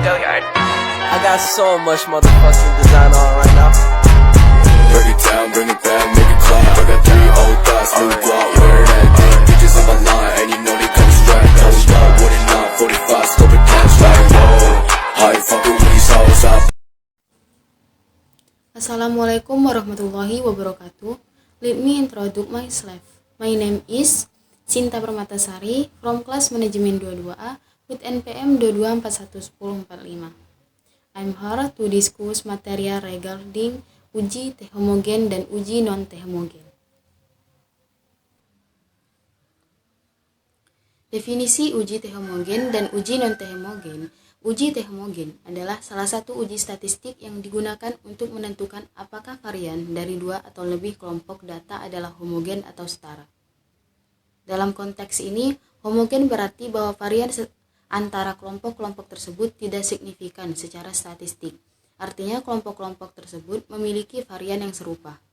I got so much motherfucking design on right now. Break it down, bring it back, make it clap. I got 3 old thoughts, new guap, wear that thing. Bitches on my line, and you know they come strapped. Hold up, what it not, 45, scope it cash like whoa. How you fucking with these hoes up? Assalamualaikum warahmatullahi wabarakatuh. Let me introduce myself. My name is Sinta Permatasari from class Manajemen 22A with NPM 22411045. I'm here to discuss material regarding uji T homogen dan uji non-T homogen. Definisi uji T homogen dan uji non-T homogen. Uji T homogen adalah salah satu uji statistik yang digunakan untuk menentukan apakah varian dari 2 atau lebih kelompok data adalah homogen atau setara. Dalam konteks ini, homogen berarti bahwa varian antara kelompok-kelompok tersebut tidak signifikan secara statistik. Artinya kelompok-kelompok tersebut memiliki varian yang serupa.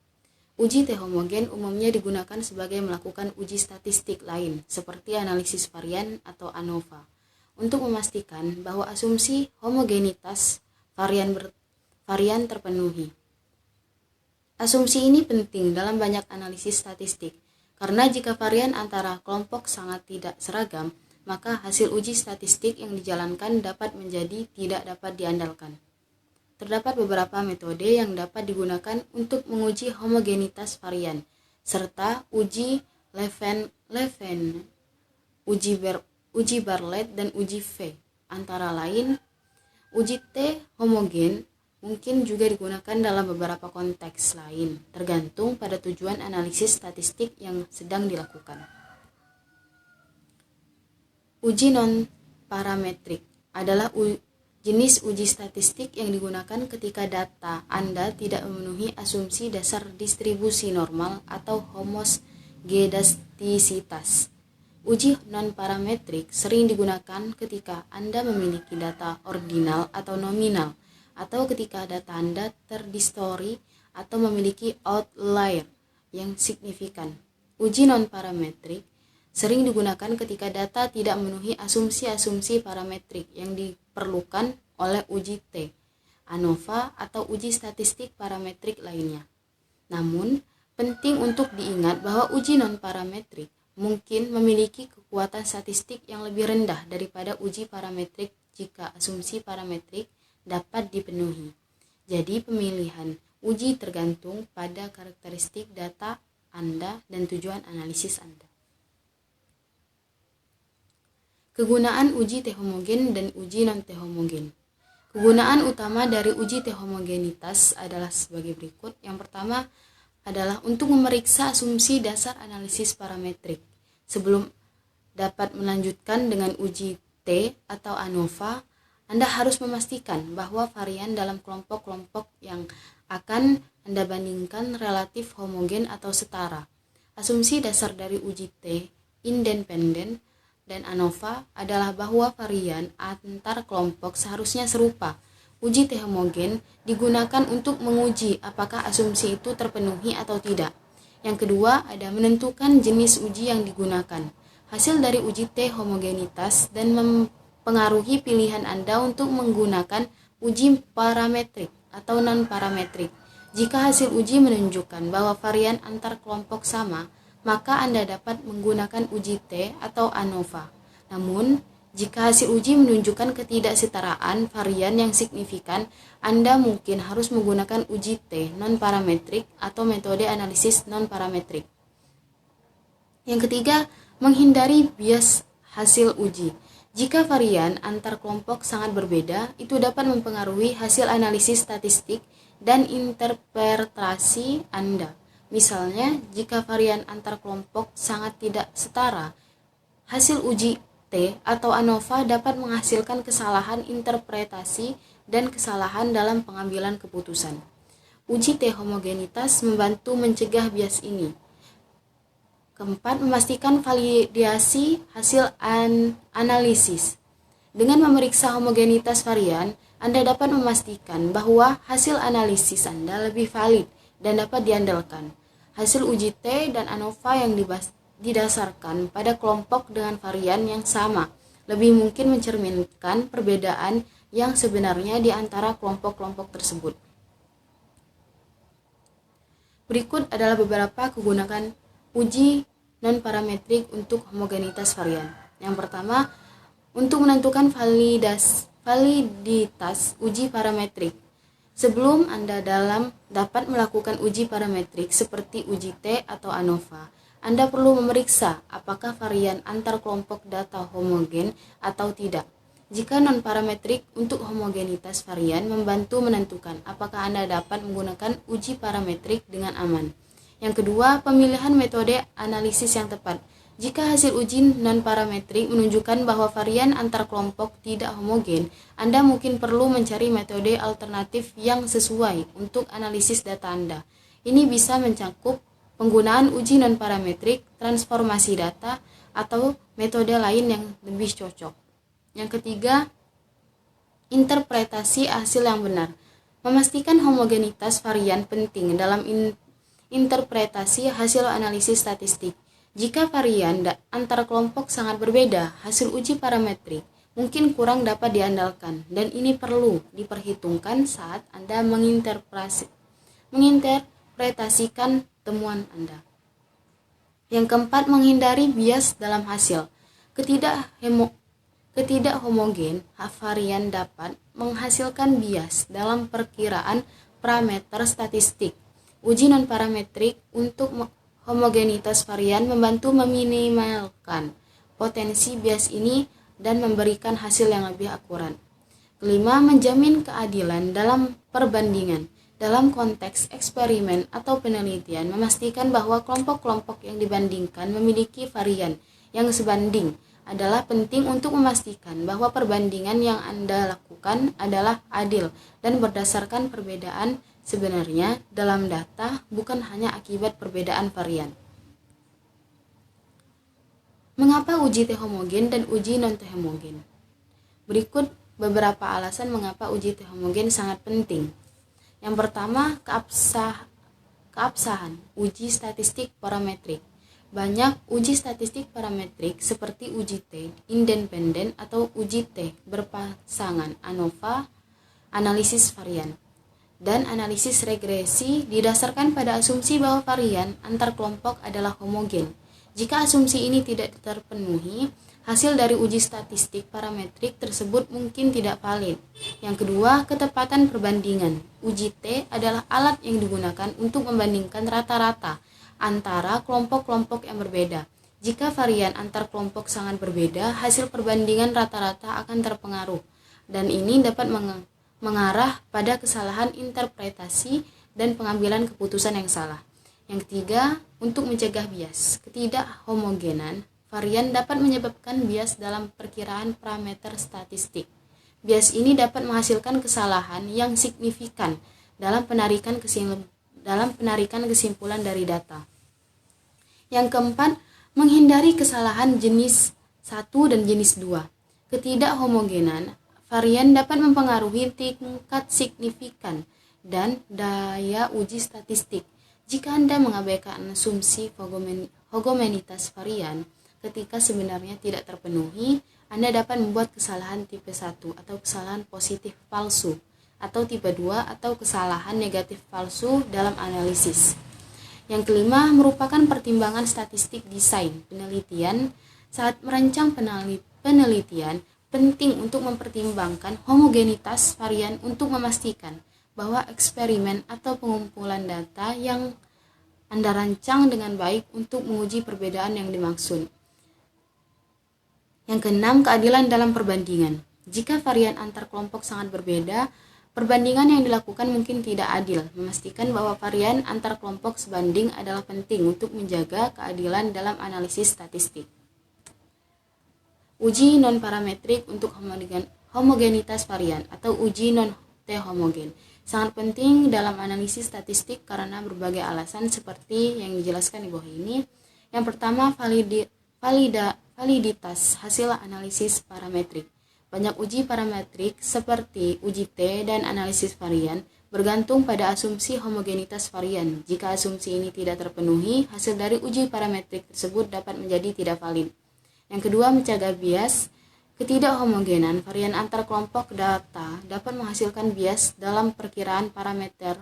Uji T homogen umumnya digunakan sebagai melakukan uji statistik lain seperti analisis varian atau ANOVA untuk memastikan bahwa asumsi homogenitas varian terpenuhi. Asumsi ini penting dalam banyak analisis statistik karena jika varian antara kelompok sangat tidak seragam, maka hasil uji statistik yang dijalankan dapat menjadi tidak dapat diandalkan. Terdapat beberapa metode yang dapat digunakan untuk menguji homogenitas varian, serta uji Leven, uji Bartlett, dan uji V. Antara lain, uji T homogen mungkin juga digunakan dalam beberapa konteks lain, tergantung pada tujuan analisis statistik yang sedang dilakukan. Uji non-parametrik adalah jenis uji statistik yang digunakan ketika data Anda tidak memenuhi asumsi dasar distribusi normal atau homosgenastisitas. Uji non-parametrik sering digunakan ketika Anda memiliki data ordinal atau nominal, atau ketika data Anda terdistori atau memiliki outlier yang signifikan. Uji non-parametrik sering digunakan ketika data tidak memenuhi asumsi-asumsi parametrik yang diperlukan oleh uji T, ANOVA, atau uji statistik parametrik lainnya. Namun, penting untuk diingat bahwa uji non-parametrik mungkin memiliki kekuatan statistik yang lebih rendah daripada uji parametrik jika asumsi parametrik dapat dipenuhi. Jadi, pemilihan uji tergantung pada karakteristik data Anda dan tujuan analisis Anda. Kegunaan uji T homogen dan uji non-T homogen. Kegunaan utama dari uji T homogenitas adalah sebagai berikut. Yang pertama adalah untuk memeriksa asumsi dasar analisis parametrik. Sebelum dapat melanjutkan dengan uji T atau ANOVA, Anda harus memastikan bahwa varian dalam kelompok-kelompok yang akan Anda bandingkan relatif homogen atau setara. Asumsi dasar dari uji T, independen, dan ANOVA adalah bahwa varian antar kelompok seharusnya serupa. Uji T homogen digunakan untuk menguji apakah asumsi itu terpenuhi atau tidak. Yang kedua ada menentukan jenis uji yang digunakan. Hasil dari uji T homogenitas dan mempengaruhi pilihan Anda untuk menggunakan uji parametrik atau non-parametrik. Jika hasil uji menunjukkan bahwa varian antar kelompok sama, maka Anda dapat menggunakan uji T atau ANOVA. Namun, jika hasil uji menunjukkan ketidaksetaraan varian yang signifikan, Anda mungkin harus menggunakan uji T non-parametrik atau metode analisis non-parametrik. Yang ketiga, menghindari bias hasil uji. Jika varian antar kelompok sangat berbeda, itu dapat mempengaruhi hasil analisis statistik dan interpretasi Anda. Misalnya, jika varian antar kelompok sangat tidak setara, hasil uji T atau ANOVA dapat menghasilkan kesalahan interpretasi dan kesalahan dalam pengambilan keputusan. Uji T homogenitas membantu mencegah bias ini. Keempat, memastikan validasi hasil analisis. Dengan memeriksa homogenitas varian, Anda dapat memastikan bahwa hasil analisis Anda lebih valid dan dapat diandalkan. Hasil uji T dan ANOVA yang didasarkan pada kelompok dengan varian yang sama lebih mungkin mencerminkan perbedaan yang sebenarnya di antara kelompok-kelompok tersebut. Berikut adalah beberapa kegunaan uji non-parametrik untuk homogenitas varian. Yang pertama, untuk menentukan validitas uji parametrik. Sebelum Anda dapat melakukan uji parametrik seperti uji T atau ANOVA, Anda perlu memeriksa apakah varian antar kelompok data homogen atau tidak. Jika non-parametrik untuk homogenitas varian membantu menentukan apakah Anda dapat menggunakan uji parametrik dengan aman. Yang kedua, pemilihan metode analisis yang tepat. Jika hasil uji non-parametrik menunjukkan bahwa varian antar kelompok tidak homogen, Anda mungkin perlu mencari metode alternatif yang sesuai untuk analisis data Anda. Ini bisa mencakup penggunaan uji non-parametrik, transformasi data, atau metode lain yang lebih cocok. Yang ketiga, interpretasi hasil yang benar. Memastikan homogenitas varian penting dalam interpretasi hasil analisis statistik. Jika varian antar kelompok sangat berbeda, hasil uji parametrik mungkin kurang dapat diandalkan, dan ini perlu diperhitungkan saat Anda menginterpretasikan temuan Anda. Yang keempat, menghindari bias dalam hasil. Ketidak homogen varian dapat menghasilkan bias dalam perkiraan parameter statistik. Uji non-parametrik untuk homogenitas varian membantu meminimalkan potensi bias ini dan memberikan hasil yang lebih akurat. Kelima, menjamin keadilan dalam perbandingan. Dalam konteks eksperimen atau penelitian, memastikan bahwa kelompok-kelompok yang dibandingkan memiliki varian yang sebanding adalah penting untuk memastikan bahwa perbandingan yang Anda lakukan adalah adil dan berdasarkan perbedaan sebenarnya dalam data, bukan hanya akibat perbedaan varian. Mengapa uji T homogen dan uji non-T homogen? Berikut beberapa alasan mengapa uji T homogen sangat penting. Yang pertama, keabsahan uji statistik parametrik. Banyak uji statistik parametrik seperti uji T independen atau uji T berpasangan ANOVA, analisis varian, dan analisis regresi didasarkan pada asumsi bahwa varian antar kelompok adalah homogen. Jika asumsi ini tidak terpenuhi, hasil dari uji statistik parametrik tersebut mungkin tidak valid. Yang kedua, ketepatan perbandingan. Uji T adalah alat yang digunakan untuk membandingkan rata-rata antara kelompok-kelompok yang berbeda. Jika varian antar kelompok sangat berbeda, hasil perbandingan rata-rata akan terpengaruh, dan ini dapat mengarah pada kesalahan interpretasi dan pengambilan keputusan yang salah. Yang ketiga, untuk mencegah bias. Ketidakhomogenan varian dapat menyebabkan bias dalam perkiraan parameter statistik. Bias ini dapat menghasilkan kesalahan yang signifikan dalam penarikan kesimpulan dari data. Yang keempat, menghindari kesalahan jenis 1 dan jenis 2. Ketidakhomogenan varian dapat mempengaruhi tingkat signifikan dan daya uji statistik. Jika Anda mengabaikan asumsi homogenitas varian ketika sebenarnya tidak terpenuhi, Anda dapat membuat kesalahan tipe 1 atau kesalahan positif palsu, atau tipe 2 atau kesalahan negatif palsu dalam analisis. Yang kelima, merupakan pertimbangan statistik desain penelitian. Saat merancang penelitian, penting untuk mempertimbangkan homogenitas varian untuk memastikan bahwa eksperimen atau pengumpulan data yang Anda rancang dengan baik untuk menguji perbedaan yang dimaksud. Yang keenam, keadilan dalam perbandingan. Jika varian antar kelompok sangat berbeda, perbandingan yang dilakukan mungkin tidak adil. Memastikan bahwa varian antar kelompok sebanding adalah penting untuk menjaga keadilan dalam analisis statistik. Uji non-parametrik untuk homogenitas varian atau uji non-T homogen sangat penting dalam analisis statistik karena berbagai alasan seperti yang dijelaskan di bawah ini. Yang pertama, validitas hasil analisis parametrik. Banyak uji parametrik seperti uji T dan analisis varian bergantung pada asumsi homogenitas varian. Jika asumsi ini tidak terpenuhi, hasil dari uji parametrik tersebut dapat menjadi tidak valid. Yang kedua, mencegah bias. Ketidakhomogenan varian antar kelompok data dapat menghasilkan bias dalam perkiraan parameter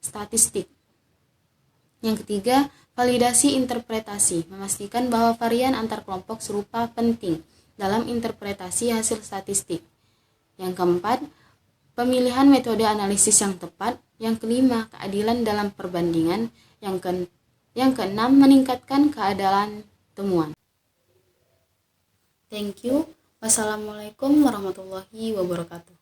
statistik. Yang ketiga, validasi interpretasi memastikan bahwa varian antar kelompok serupa penting dalam interpretasi hasil statistik. Yang keempat, pemilihan metode analisis yang tepat. Yang kelima, keadilan dalam perbandingan. Yang keenam, meningkatkan keadilan temuan. Thank you. Wassalamualaikum warahmatullahi wabarakatuh.